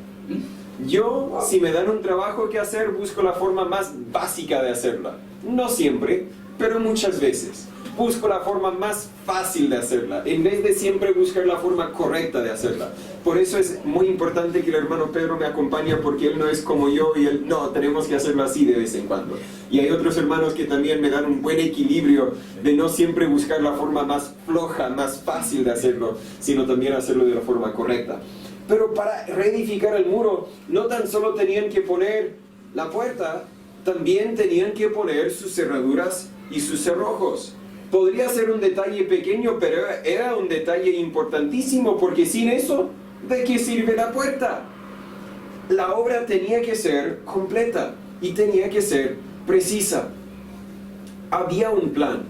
Yo, si me dan un trabajo que hacer, busco la forma más básica de hacerla. No siempre, pero muchas veces. Busco la forma más fácil de hacerla, en vez de siempre buscar la forma correcta de hacerla. Por eso es muy importante que el hermano Pedro me acompañe, porque él no es como yo y él, no, tenemos que hacerlo así de vez en cuando. Y hay otros hermanos que también me dan un buen equilibrio de no siempre buscar la forma más floja, más fácil de hacerlo, sino también hacerlo de la forma correcta. Pero para reedificar el muro, no tan solo tenían que poner la puerta, también tenían que poner sus cerraduras y sus cerrojos. Podría ser un detalle pequeño, pero era un detalle importantísimo, porque sin eso, ¿de qué sirve la puerta? La obra tenía que ser completa y tenía que ser precisa. Había un plan.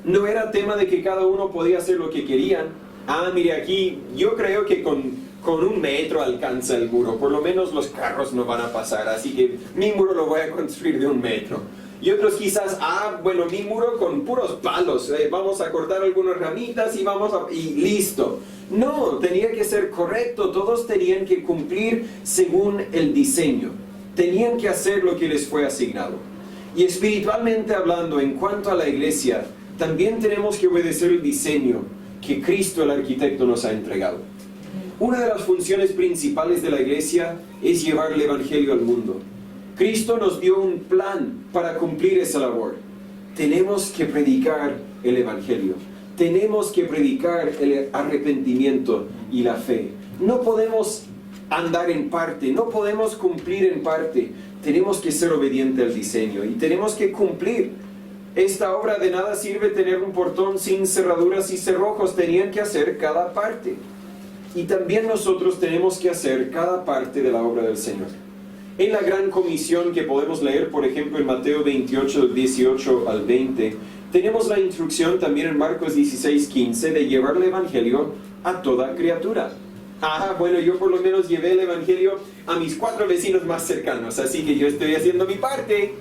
No era tema de que cada uno podía hacer lo que querían. Mire aquí, yo creo que con 1 metro alcanza el muro, por lo menos los carros no van a pasar, así que mi muro lo voy a construir de 1 metro. Y otros quizás, bueno, mi muro con puros palos, vamos a cortar algunas ramitas y listo. No, tenía que ser correcto, todos tenían que cumplir según el diseño. Tenían que hacer lo que les fue asignado. Y espiritualmente hablando, en cuanto a la iglesia, también tenemos que obedecer el diseño que Cristo, el arquitecto, nos ha entregado. Una de las funciones principales de la iglesia es llevar el evangelio al mundo. Cristo nos dio un plan para cumplir esa labor. Tenemos que predicar el evangelio. Tenemos que predicar el arrepentimiento y la fe. No podemos andar en parte, no podemos cumplir en parte. Tenemos que ser obedientes al diseño y tenemos que cumplir. Esta obra, de nada sirve tener un portón sin cerraduras y cerrojos. Tenían que hacer cada parte. Y también nosotros tenemos que hacer cada parte de la obra del Señor. En la gran comisión que podemos leer, por ejemplo, en Mateo 28, 18 al 20, tenemos la instrucción también en Marcos 16, 15 de llevar el evangelio a toda criatura. Bueno, yo por lo menos llevé el evangelio a mis 4 vecinos más cercanos, así que yo estoy haciendo mi parte.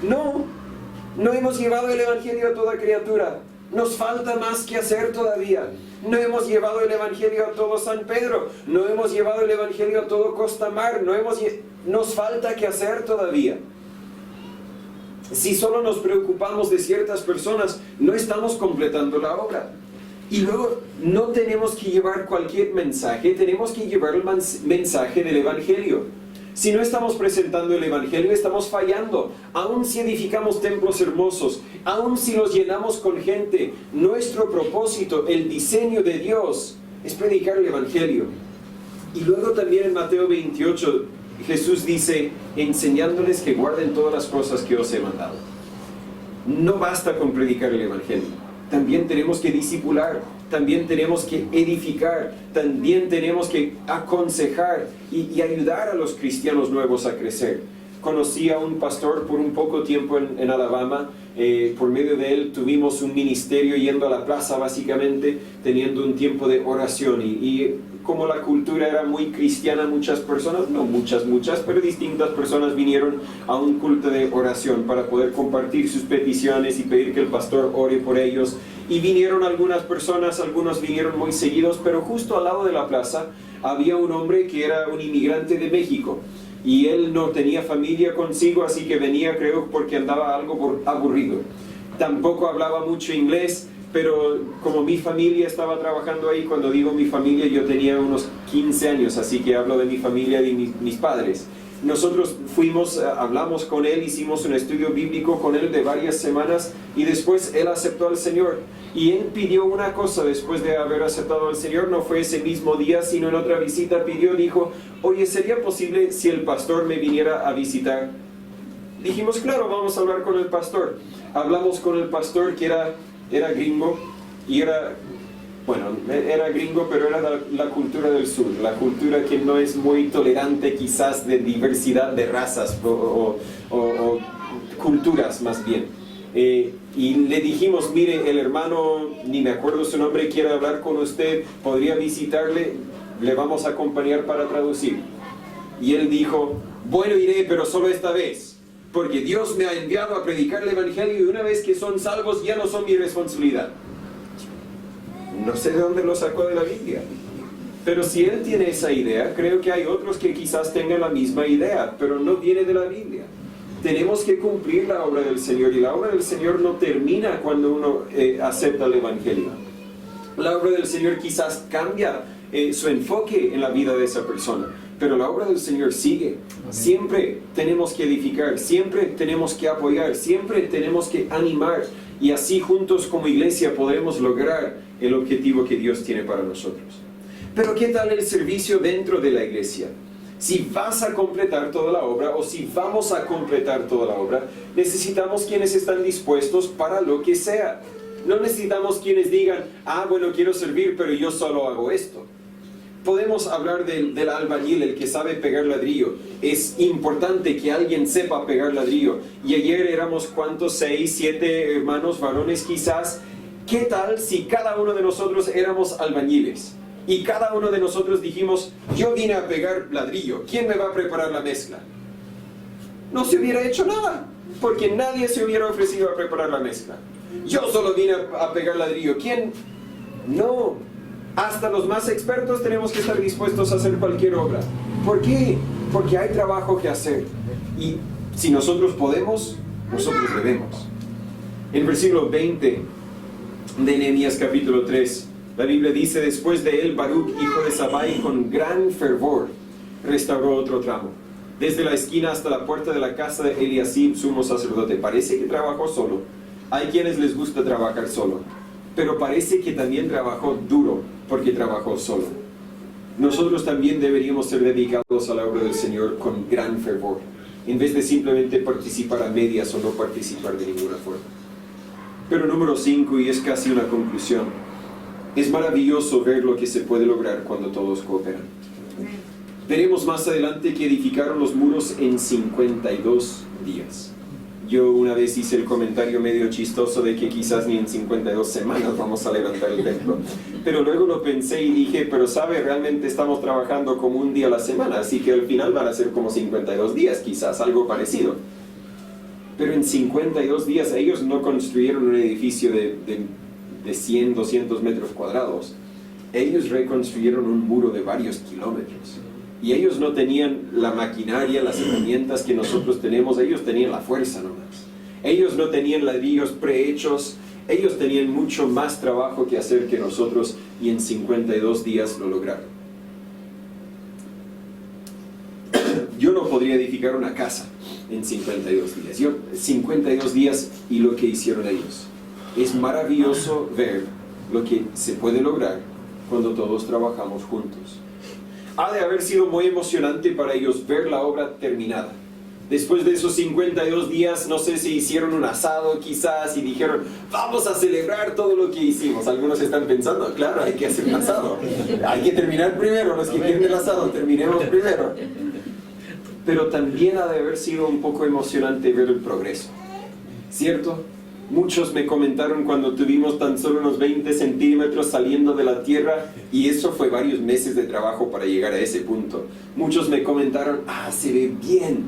No hemos llevado el evangelio a toda criatura. Nos falta más que hacer todavía. No hemos llevado el evangelio a todo San Pedro. No hemos llevado el evangelio a todo Costa Mar. Nos falta que hacer todavía. Si solo nos preocupamos de ciertas personas, no estamos completando la obra. Y luego, no tenemos que llevar cualquier mensaje, tenemos que llevar el mensaje del evangelio. Si no estamos presentando el evangelio, estamos fallando. Aun si edificamos templos hermosos, aun si los llenamos con gente, nuestro propósito, el diseño de Dios, es predicar el evangelio. Y luego también en Mateo 28, Jesús dice, enseñándoles que guarden todas las cosas que os he mandado. No basta con predicar el evangelio. También tenemos que discipular, también tenemos que edificar, también tenemos que aconsejar y ayudar a los cristianos nuevos a crecer. Conocí a un pastor por un poco tiempo en Alabama. Por medio de él tuvimos un ministerio yendo a la plaza, básicamente teniendo un tiempo de oración, y como la cultura era muy cristiana, muchas personas, no muchas, pero distintas personas vinieron a un culto de oración para poder compartir sus peticiones y pedir que el pastor ore por ellos. Y vinieron algunas personas, algunos vinieron muy seguidos, pero justo al lado de la plaza había un hombre que era un inmigrante de México. Y él no tenía familia consigo, así que venía, creo, porque andaba algo aburrido. Tampoco hablaba mucho inglés, pero como mi familia estaba trabajando ahí, cuando digo mi familia, yo tenía unos 15 años, así que hablo de mi familia, de mis padres. nosotros fuimos, hablamos con él, hicimos un estudio bíblico con él de varias semanas y después él aceptó al Señor. Y él pidió una cosa después de haber aceptado al Señor, no fue ese mismo día, sino en otra visita dijo, oye, ¿sería posible si el pastor me viniera a visitar? Dijimos, claro, vamos a hablar con el pastor. Hablamos con el pastor que era gringo y era gringo, pero era la cultura del sur, la cultura que no es muy tolerante quizás de diversidad de razas o culturas más bien. Y le dijimos, mire, el hermano, ni me acuerdo su nombre, quiere hablar con usted, podría visitarle, le vamos a acompañar para traducir. Y él dijo, bueno, iré, pero solo esta vez, porque Dios me ha enviado a predicar el evangelio y una vez que son salvos ya no son mi responsabilidad. No sé de dónde lo sacó de la Biblia, pero si él tiene esa idea, creo que hay otros que quizás tengan la misma idea, pero no viene de la Biblia. Tenemos que cumplir la obra del Señor y la obra del Señor no termina cuando uno acepta el evangelio. La obra del Señor quizás cambia su enfoque en la vida de esa persona, pero la obra del Señor sigue. Siempre tenemos que edificar, siempre tenemos que apoyar, siempre tenemos que animar y así juntos como iglesia podremos lograr el objetivo que Dios tiene para nosotros. Pero ¿qué tal el servicio dentro de la iglesia? Si vas a completar toda la obra o si vamos a completar toda la obra, necesitamos quienes están dispuestos para lo que sea. No necesitamos quienes digan, bueno, quiero servir, pero yo solo hago esto. Podemos hablar del albañil, el que sabe pegar ladrillo. Es importante que alguien sepa pegar ladrillo. Y ayer éramos, ¿cuántos? 6, 7 hermanos varones quizás. ¿Qué tal si cada uno de nosotros éramos albañiles? Y cada uno de nosotros dijimos, yo vine a pegar ladrillo, ¿quién me va a preparar la mezcla? No se hubiera hecho nada, porque nadie se hubiera ofrecido a preparar la mezcla. Yo solo vine a pegar ladrillo, ¿quién? No, hasta los más expertos tenemos que estar dispuestos a hacer cualquier obra. ¿Por qué? Porque hay trabajo que hacer. Y si nosotros podemos, nosotros debemos. En el versículo 20 de Nehemías capítulo 3, la Biblia dice, después de él, Baruch, hijo de Sabai, con gran fervor, restauró otro tramo, desde la esquina hasta la puerta de la casa de Eliasib, sumo sacerdote. Parece que trabajó solo. Hay quienes les gusta trabajar solo, pero parece que también trabajó duro, porque trabajó solo. Nosotros también deberíamos ser dedicados a la obra del Señor con gran fervor, en vez de simplemente participar a medias o no participar de ninguna forma. Pero número 5, y es casi una conclusión, es maravilloso ver lo que se puede lograr cuando todos cooperan. Veremos más adelante que edificaron los muros en 52 días. Yo una vez hice el comentario medio chistoso de que quizás ni en 52 semanas vamos a levantar el templo. Pero luego lo pensé y dije, pero sabe, realmente estamos trabajando como un día a la semana, así que al final van a ser como 52 días, quizás algo parecido. Pero en 52 días ellos no construyeron un edificio de 100, 200 metros cuadrados. Ellos reconstruyeron un muro de varios kilómetros. Y ellos no tenían la maquinaria, las herramientas que nosotros tenemos, ellos tenían la fuerza nomás. Ellos no tenían ladrillos prehechos, ellos tenían mucho más trabajo que hacer que nosotros y en 52 días lo lograron. Yo no podría edificar una casa en 52 días. 52 días y lo que hicieron ellos. Es maravilloso ver lo que se puede lograr cuando todos trabajamos juntos. Ha de haber sido muy emocionante para ellos ver la obra terminada. Después de esos 52 días, no sé si hicieron un asado quizás y dijeron, vamos a celebrar todo lo que hicimos. Algunos están pensando, claro, hay que hacer un asado. Hay que terminar primero, los que quieren el asado, terminemos primero. Pero también ha de haber sido un poco emocionante ver el progreso, ¿cierto? Muchos me comentaron cuando tuvimos tan solo unos 20 centímetros saliendo de la tierra, y eso fue varios meses de trabajo para llegar a ese punto. Muchos me comentaron, se ve bien,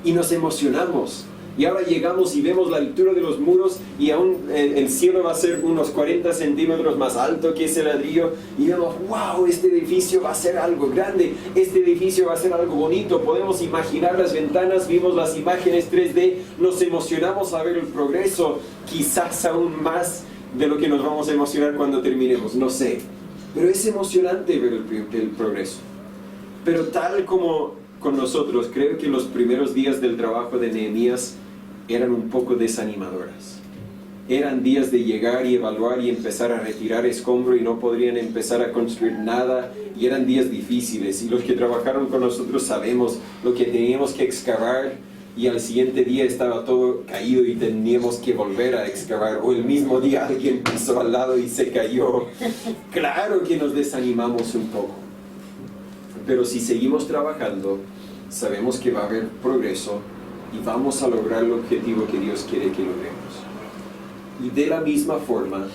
y nos emocionamos. Y ahora llegamos y vemos la altura de los muros, y aún el cielo va a ser unos 40 centímetros más alto que ese ladrillo, y vemos, wow, este edificio va a ser algo grande, este edificio va a ser algo bonito. Podemos imaginar las ventanas, vimos las imágenes 3D, nos emocionamos a ver el progreso, quizás aún más de lo que nos vamos a emocionar cuando terminemos, no sé. Pero es emocionante ver el progreso. Pero tal como con nosotros, creo que los primeros días del trabajo de Nehemías eran un poco desanimadoras. Eran días de llegar y evaluar y empezar a retirar escombro y no podrían empezar a construir nada, y eran días difíciles, y los que trabajaron con nosotros sabemos lo que teníamos que excavar, y al siguiente día estaba todo caído y teníamos que volver a excavar, o el mismo día alguien pisó al lado y se cayó. Claro que nos desanimamos un poco, pero si seguimos trabajando, sabemos que va a haber progreso y vamos a lograr el objetivo que Dios quiere que logremos. Y de la misma forma,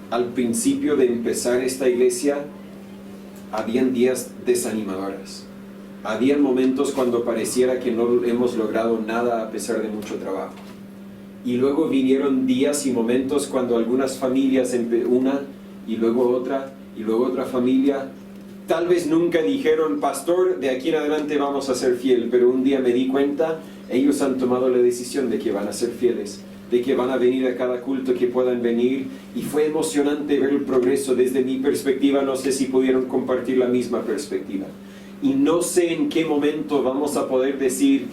al principio de empezar esta iglesia, habían días desanimadores. Habían momentos cuando pareciera que no hemos logrado nada a pesar de mucho trabajo. Y luego vinieron días y momentos cuando algunas familias, una y luego otra familia, tal vez nunca dijeron, pastor, de aquí en adelante vamos a ser fiel, pero un día me di cuenta, ellos han tomado la decisión de que van a ser fieles, de que van a venir a cada culto que puedan venir, y fue emocionante ver el progreso desde mi perspectiva. No sé si pudieron compartir la misma perspectiva, y no sé en qué momento vamos a poder decir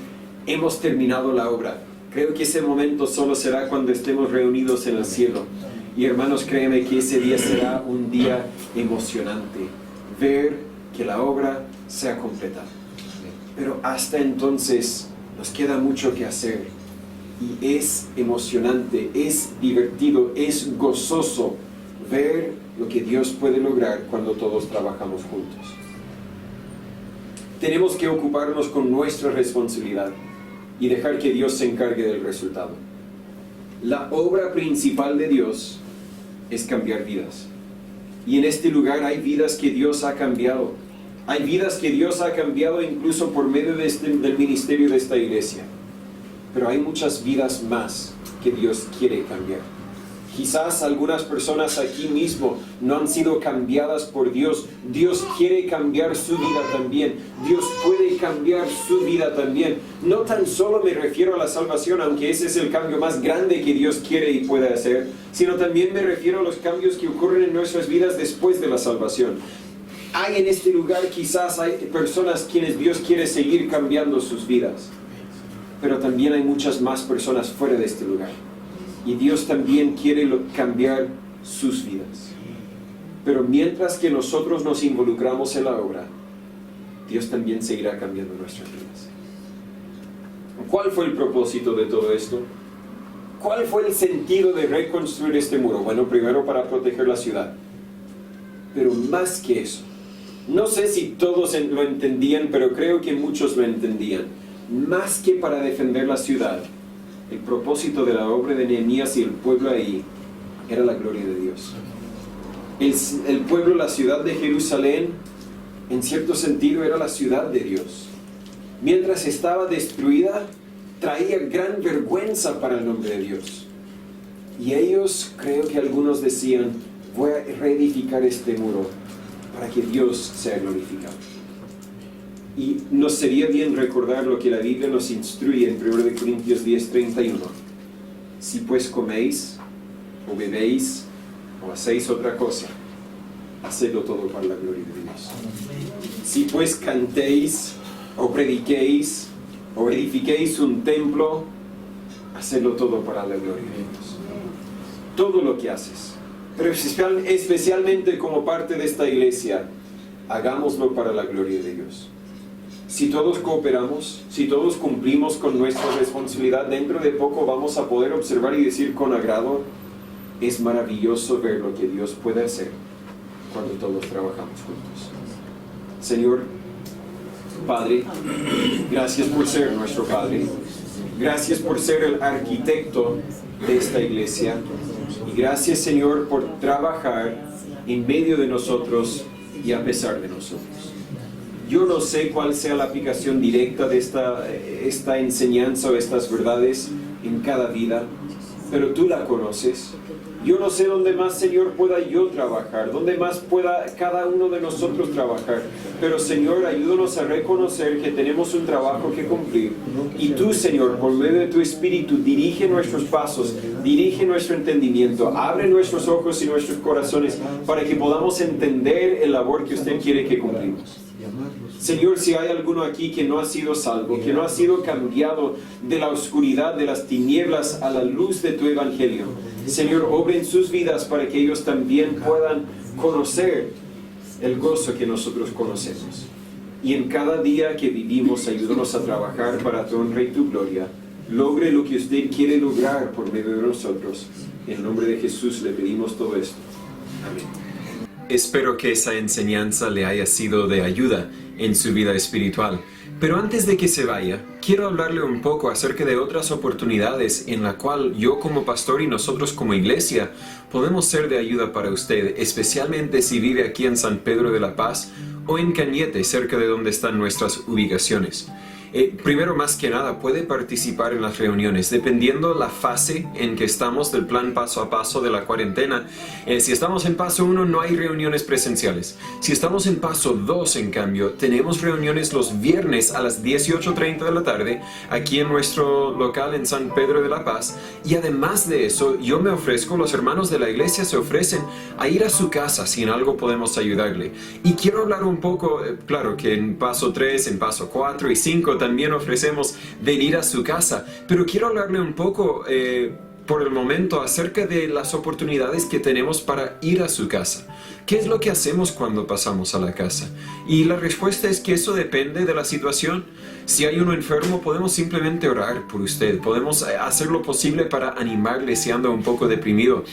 hemos terminado la obra. Creo que ese momento solo será cuando estemos reunidos en el cielo, y hermanos, créanme que ese día será un día emocionante, ver que la obra se ha completado. Pero hasta entonces nos queda mucho que hacer. Y es emocionante, es divertido, es gozoso ver lo que Dios puede lograr cuando todos trabajamos juntos. Tenemos que ocuparnos con nuestra responsabilidad y dejar que Dios se encargue del resultado. La obra principal de Dios es cambiar vidas. Y en este lugar hay vidas que Dios ha cambiado. Hay vidas que Dios ha cambiado incluso por medio del ministerio de esta iglesia. Pero hay muchas vidas más que Dios quiere cambiar. Quizás algunas personas aquí mismo no han sido cambiadas por Dios. Dios quiere cambiar su vida también. Dios puede cambiar su vida también. No tan solo me refiero a la salvación, aunque ese es el cambio más grande que Dios quiere y puede hacer, sino también me refiero a los cambios que ocurren en nuestras vidas después de la salvación. Hay en este lugar quizás hay personas quienes Dios quiere seguir cambiando sus vidas. Pero también hay muchas más personas fuera de este lugar. Y Dios también quiere cambiar sus vidas. Pero mientras que nosotros nos involucramos en la obra, Dios también seguirá cambiando nuestras vidas. ¿Cuál fue el propósito de todo esto? ¿Cuál fue el sentido de reconstruir este muro? Bueno, primero para proteger la ciudad. Pero más que eso, no sé si todos lo entendían, pero creo que muchos lo entendían. Más que para defender la ciudad, el propósito de la obra de Nehemías y el pueblo ahí era la gloria de Dios. El pueblo, la ciudad de Jerusalén, en cierto sentido era la ciudad de Dios. Mientras estaba destruida, traía gran vergüenza para el nombre de Dios. Y ellos, creo que algunos decían, voy a reedificar este muro para que Dios sea glorificado. Y nos sería bien recordar lo que la Biblia nos instruye en 1 Corintios 10:31. Si pues coméis, o bebéis, o hacéis otra cosa, hacedlo todo para la gloria de Dios. Si pues cantéis, o prediquéis, o edifiquéis un templo, hacedlo todo para la gloria de Dios. Todo lo que haces, pero especialmente como parte de esta iglesia, hagámoslo para la gloria de Dios. Si todos cooperamos, si todos cumplimos con nuestra responsabilidad, dentro de poco vamos a poder observar y decir con agrado, es maravilloso ver lo que Dios puede hacer cuando todos trabajamos juntos. Señor, Padre, gracias por ser nuestro Padre. Gracias por ser el arquitecto de esta iglesia. Y gracias, Señor, por trabajar en medio de nosotros y a pesar de nosotros. Yo no sé cuál sea la aplicación directa de esta enseñanza o estas verdades en cada vida, pero tú la conoces. Yo no sé dónde más, Señor, pueda yo trabajar, dónde más pueda cada uno de nosotros trabajar. Pero, Señor, ayúdanos a reconocer que tenemos un trabajo que cumplir. Y tú, Señor, por medio de tu Espíritu, dirige nuestros pasos, dirige nuestro entendimiento, abre nuestros ojos y nuestros corazones para que podamos entender el labor que usted quiere que cumplimos. Señor, si hay alguno aquí que no ha sido salvo, que no ha sido cambiado de la oscuridad, de las tinieblas a la luz de tu evangelio, Señor, obra en sus vidas para que ellos también puedan conocer el gozo que nosotros conocemos. Y en cada día que vivimos, ayúdanos a trabajar para tu honra y tu gloria. Logre lo que usted quiere lograr por medio de nosotros. En el nombre de Jesús le pedimos todo esto. Amén. Espero que esa enseñanza le haya sido de ayuda en su vida espiritual. Pero antes de que se vaya, quiero hablarle un poco acerca de otras oportunidades en la cual yo como pastor y nosotros como iglesia podemos ser de ayuda para usted, especialmente si vive aquí en San Pedro de la Paz o en Cañete, cerca de donde están nuestras ubicaciones. Primero, más que nada, puede participar en las reuniones, dependiendo la fase en que estamos del plan paso a paso de la cuarentena. Si estamos en paso 1, no hay reuniones presenciales. Si estamos en paso 2, en cambio, tenemos reuniones los viernes a las 18:30 de la tarde, aquí en nuestro local en San Pedro de la Paz. Y además de eso, yo me ofrezco, los hermanos de la iglesia se ofrecen a ir a su casa si en algo podemos ayudarle. Y quiero hablar un poco, claro que en paso 3, en paso 4 y 5, también ofrecemos venir a su casa, pero quiero hablarle un poco por el momento acerca de las oportunidades que tenemos para ir a su casa. ¿Qué es lo que hacemos cuando pasamos a la casa? Y la respuesta es que eso depende de la situación. Si hay uno enfermo, podemos simplemente orar por usted. Podemos hacer lo posible para animarle si anda un poco deprimido.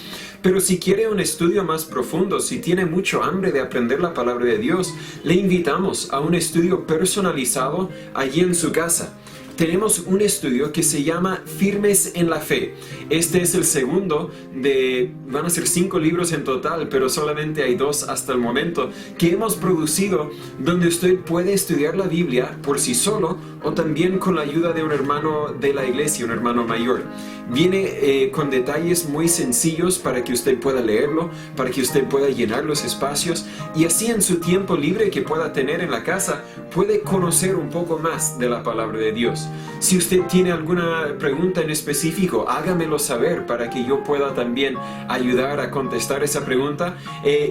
Pero si quiere un estudio más profundo, si tiene mucho hambre de aprender la palabra de Dios, le invitamos a un estudio personalizado allí en su casa. Tenemos un estudio que se llama Firmes en la Fe. Este es el segundo van a ser 5 libros en total, pero solamente hay 2 hasta el momento, que hemos producido, donde usted puede estudiar la Biblia por sí solo o también con la ayuda de un hermano de la iglesia, un hermano mayor. Viene con detalles muy sencillos para que usted pueda leerlo, para que usted pueda llenar los espacios y así en su tiempo libre que pueda tener en la casa, puede conocer un poco más de la palabra de Dios. Si usted tiene alguna pregunta en específico, hágamelo saber para que yo pueda también ayudar a contestar esa pregunta.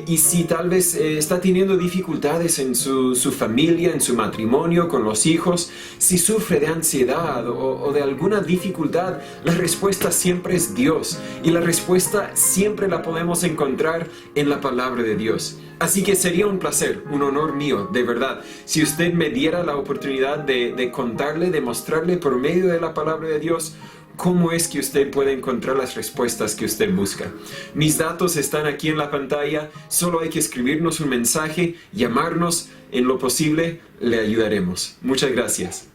Y si tal vez está teniendo dificultades en su familia, en su matrimonio, con los hijos, si sufre de ansiedad o de alguna dificultad, la respuesta siempre es Dios. Y la respuesta siempre la podemos encontrar en la palabra de Dios. Así que sería un placer, un honor mío, de verdad, si usted me diera la oportunidad de contarle, de mostrarle por medio de la palabra de Dios cómo es que usted puede encontrar las respuestas que usted busca. Mis datos están aquí en la pantalla, solo hay que escribirnos un mensaje, llamarnos, en lo posible le ayudaremos. Muchas gracias.